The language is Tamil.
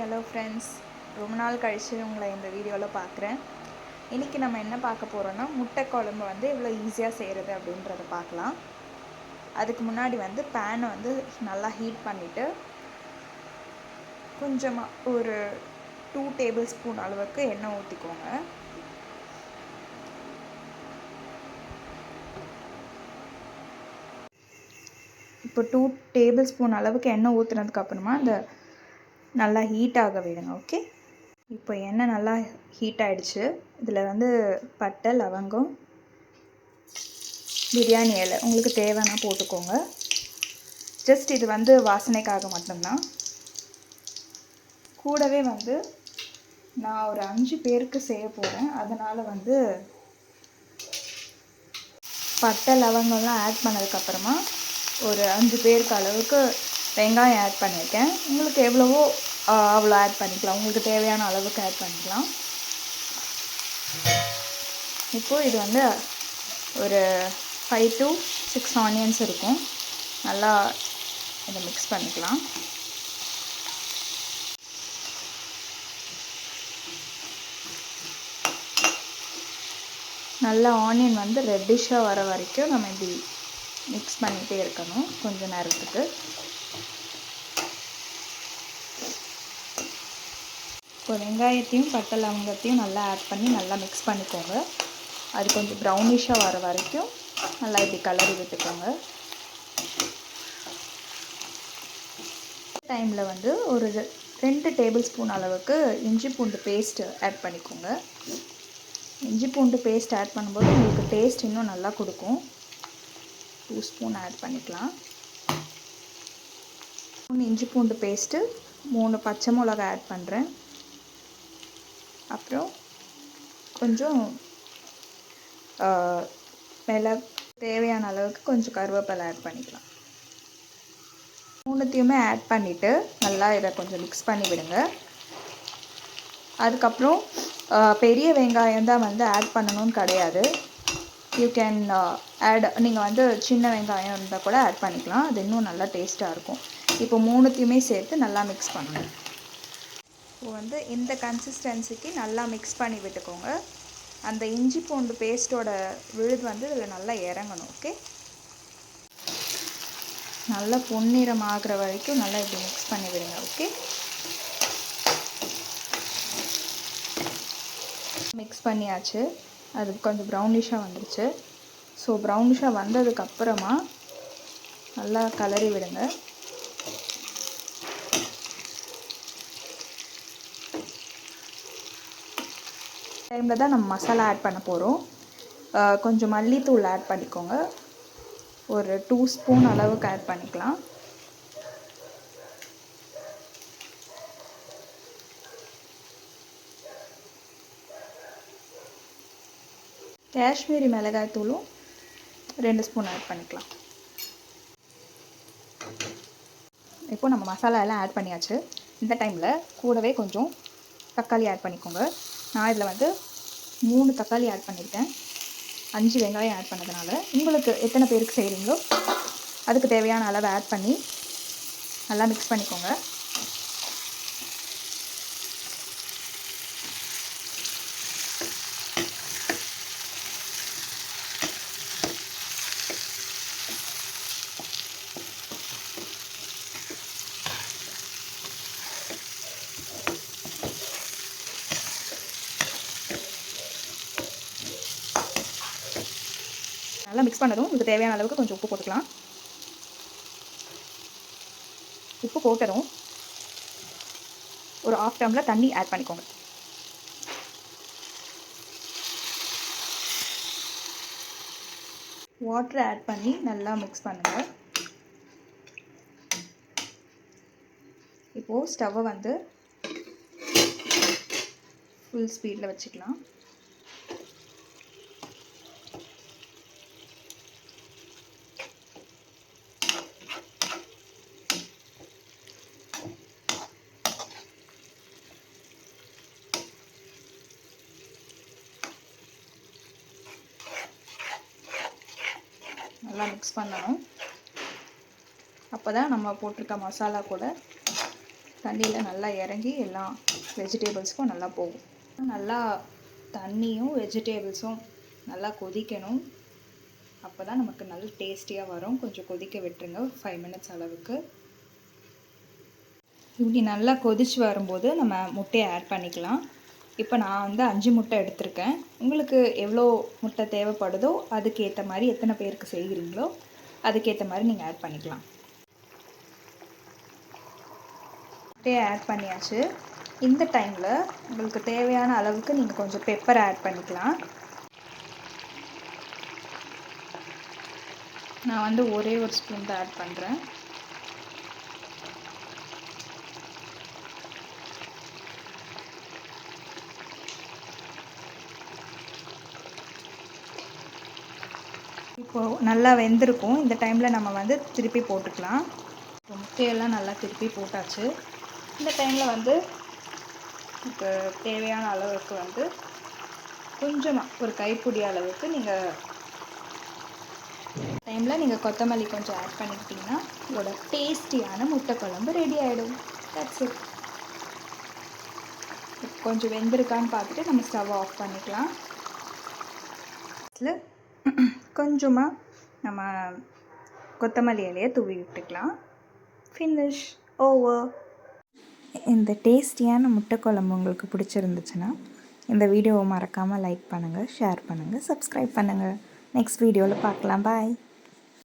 ஹலோ ஃப்ரெண்ட்ஸ், ரொம்ப நாள் கழித்து உங்களை இந்த வீடியோவில் பார்க்குறேன். இன்றைக்கி நம்ம என்ன பார்க்க போகிறோன்னா, முட்டை குழம்பு வந்து எவ்வளோ ஈஸியாக செய்கிறது அப்படின்றத பார்க்கலாம். அதுக்கு முன்னாடி வந்து பேனை வந்து நல்லா ஹீட் பண்ணிவிட்டு கொஞ்சமாக ஒரு 2 டேபிள் ஸ்பூன் அளவுக்கு எண்ணெய் ஊற்றிக்கோங்க. இப்போ 2 டேபிள் ஸ்பூன் அளவுக்கு எண்ணெய் ஊற்றுனதுக்கப்புறமா இந்த நல்லா ஹீட் ஆக விடுங்க. ஓகே, இப்போ எண்ணெய் நல்லா ஹீட் ஆகிடுச்சு. இதில் வந்து பட்டை, லவங்கம், பிரியாணி இலை உங்களுக்கு தேவைன்னா போட்டுக்கோங்க. ஜஸ்ட் இது வந்து வாசனைக்காக மட்டும்தான். கூடவே வந்து நான் ஒரு 5 பேருக்கு செய்ய போகிறேன். அதனால் வந்து பட்டை, லவங்கம்லாம் ஆட் பண்ணதுக்கப்புறமா ஒரு 5 பேருக்கு அளவுக்கு வெங்காயம் ஆட் பண்ணியிருக்கேன். உங்களுக்கு எவ்வளவோ அவ்வளோ ஆட் பண்ணிக்கலாம். உங்களுக்கு தேவையான அளவுக்கு ஆட் பண்ணிக்கலாம். இப்போது இது வந்து ஒரு 5 to 6 ஆனியன்ஸ் இருக்கும். நல்லா இதை மிக்ஸ் பண்ணிக்கலாம். நல்லா ஆனியன் வந்து ரெட்டிஷாக வர வரைக்கும் நம்ம இப்படி மிக்ஸ் பண்ணிகிட்டே இருக்கணும் கொஞ்சம் நேரத்துக்கு. இப்போ வெங்காயத்தையும் பட்டை லவங்கத்தையும் நல்லா ஆட் பண்ணி நல்லா மிக்ஸ் பண்ணிக்கோங்க. அது கொஞ்சம் ப்ரௌனிஷாக வர வரைக்கும் நல்லா இப்படி கலரி விட்டுக்கோங்க. டைமில் வந்து ஒரு 2 டேபிள் ஸ்பூன் அளவுக்கு இஞ்சி பூண்டு பேஸ்ட்டு ஆட் பண்ணிக்கோங்க. இஞ்சி பூண்டு பேஸ்ட் ஆட் பண்ணும்போது உங்களுக்கு டேஸ்ட் இன்னும் நல்லா கொடுக்கும். 2 ஸ்பூன் ஆட் பண்ணிக்கலாம். 3 இஞ்சி பூண்டு பேஸ்ட்டு, 3 பச்சை மிளகாய் ஆட் பண்ணுறேன். அப்புறம் கொஞ்சம் மிளகு, தேவையான அளவுக்கு கொஞ்சம் கருவேப்பிலை ஆட் பண்ணிக்கலாம். 3த்தையுமே ஆட் பண்ணிவிட்டு நல்லா இதை கொஞ்சம் மிக்ஸ் பண்ணி விடுங்க. அதுக்கப்புறம் பெரிய வெங்காயம் தான் வந்து ஆட் பண்ணணும்னு கிடையாது. யூ கேன் ஆட், நீங்கள் வந்து சின்ன வெங்காயம் இருந்தால் கூட ஆட் பண்ணிக்கலாம். அது இன்னும் நல்லா டேஸ்ட்டாக இருக்கும். இப்போ 3த்தையுமே சேர்த்து நல்லா மிக்ஸ் பண்ணணும். இப்போ வந்து இந்த கன்சிஸ்டன்சிக்கு நல்லா மிக்ஸ் பண்ணி விட்டுக்கோங்க. அந்த இஞ்சி பூண்டு பேஸ்ட்டோட விழுது வந்து இதில் நல்லா இறங்கணும். ஓகே, நல்லா பொன்னிறம் ஆகிற வரைக்கும் நல்லா இப்படி மிக்ஸ் பண்ணி விடுங்க. ஓகே, மிக்ஸ் பண்ணியாச்சு. அது கொஞ்சம் ப்ரௌனிஷாக வந்துடுச்சு. ஸோ ப்ரௌனிஷாக வந்ததுக்கப்புறமா நல்லா கலரி விடுங்க. டைமில் தான் நம்ம மசாலா ஆட் பண்ண போகிறோம். கொஞ்சம் மல்லித்தூள் ஆட் பண்ணிக்கோங்க. ஒரு 2 ஸ்பூன் அளவுக்கு ஆட் பண்ணிக்கலாம். காஷ்மீரி மிளகாய் தூளும் 2 ஸ்பூன் ஆட் பண்ணிக்கலாம். இப்போ நம்ம மசாலா எல்லாம் ஆட் பண்ணியாச்சு. இந்த டைமில் கூடவே கொஞ்சம் தக்காளி ஆட் பண்ணிக்கோங்க. நான் இதில் வந்து 3 தக்காளி ஆட் பண்ணியிருக்கேன். 5 வெங்காயம் ஆட் பண்ணதுனால உங்களுக்கு எத்தனை பேருக்கு செய்கிறீங்களோ அதுக்கு தேவையான அளவு ஆட் பண்ணி நல்லா மிக்ஸ் பண்ணிக்கோங்க. நல்லா மிக்ஸ் பண்ணதும் உங்களுக்கு தேவையான அளவுக்கு கொஞ்சம் உப்பு போட்டுக்கலாம். உப்பு போட்டதும் ஒரு 1/2 டம்ளர் தண்ணி ஆட் பண்ணிக்கோங்க. வாட்டர் ஆட் பண்ணி நல்லா மிக்ஸ் பண்ணுங்கள். இப்போது ஸ்டவ்வை வந்து ஃபுல் ஸ்பீடில் வச்சுக்கலாம். நல்லா மிக்ஸ் பண்ணணும். அப்போ தான் நம்ம போட்டிருக்க மசாலா கூட தண்ணியில் நல்லா இறங்கி எல்லா வெஜிடபிள்ஸ்க்கும் நல்லா போகும். நல்லா தண்ணியும் வெஜிடபிள்ஸும் நல்லா கொதிக்கணும். அப்போ தான் நமக்கு நல்ல டேஸ்டியாக வரும். கொஞ்சம் கொதிக்க விட்டுருங்க 5 மினிட்ஸ் அளவுக்கு. இப்படி நல்லா கொதிச்சு வரும்போது நம்ம முட்டையை ஆட் பண்ணிக்கலாம். இப்போ நான் வந்து 5 முட்டை எடுத்திருக்கேன். உங்களுக்கு எவ்வளோ முட்டை தேவைப்படுதோ அதுக்கேற்ற மாதிரி, எத்தனை பேருக்கு செய்கிறீங்களோ அதுக்கேற்ற மாதிரி நீங்கள் ஆட் பண்ணிக்கலாம். முட்டையை ஆட் பண்ணியாச்சு. இந்த டைமில் உங்களுக்கு தேவையான அளவுக்கு நீங்கள் கொஞ்சம் பெப்பர் ஆட் பண்ணிக்கலாம். நான் வந்து ஒரே ஒரு ஸ்பூன் தான் ஆட் பண்ணுறேன். இப்போது நல்லா வெந்திருக்கும். இந்த டைமில் நம்ம வந்து திருப்பி போட்டுக்கலாம். இப்போ முட்டையெல்லாம் நல்லா திருப்பி போட்டாச்சு. இந்த டைமில் வந்து இப்போ தேவையான அளவுக்கு வந்து கொஞ்சமாக ஒரு கைப்பிடி அளவுக்கு நீங்கள் கொத்தமல்லி கொஞ்சம் ஆட் பண்ணிக்கிட்டிங்கன்னா இதோட டேஸ்டியான முட்டை குழம்பு ரெடி ஆகிடும். That's it. கொஞ்சம் வெந்திருக்கான்னு பார்த்துட்டு நம்ம ஸ்டவ் ஆஃப் பண்ணிக்கலாம். இதில் கொஞ்சமாக நம்ம கொத்தமல்லி இலையை தூவி விட்டுக்கலாம். Finish over. இந்த டேஸ்டியான முட்டை குழம்பு உங்களுக்கு பிடிச்சிருந்துச்சுன்னா இந்த வீடியோவை மறக்காமல் லைக் பண்ணுங்கள், ஷேர் பண்ணுங்கள், சப்ஸ்கிரைப் பண்ணுங்கள். நெக்ஸ்ட் வீடியோவில் பார்க்கலாம். பாய்.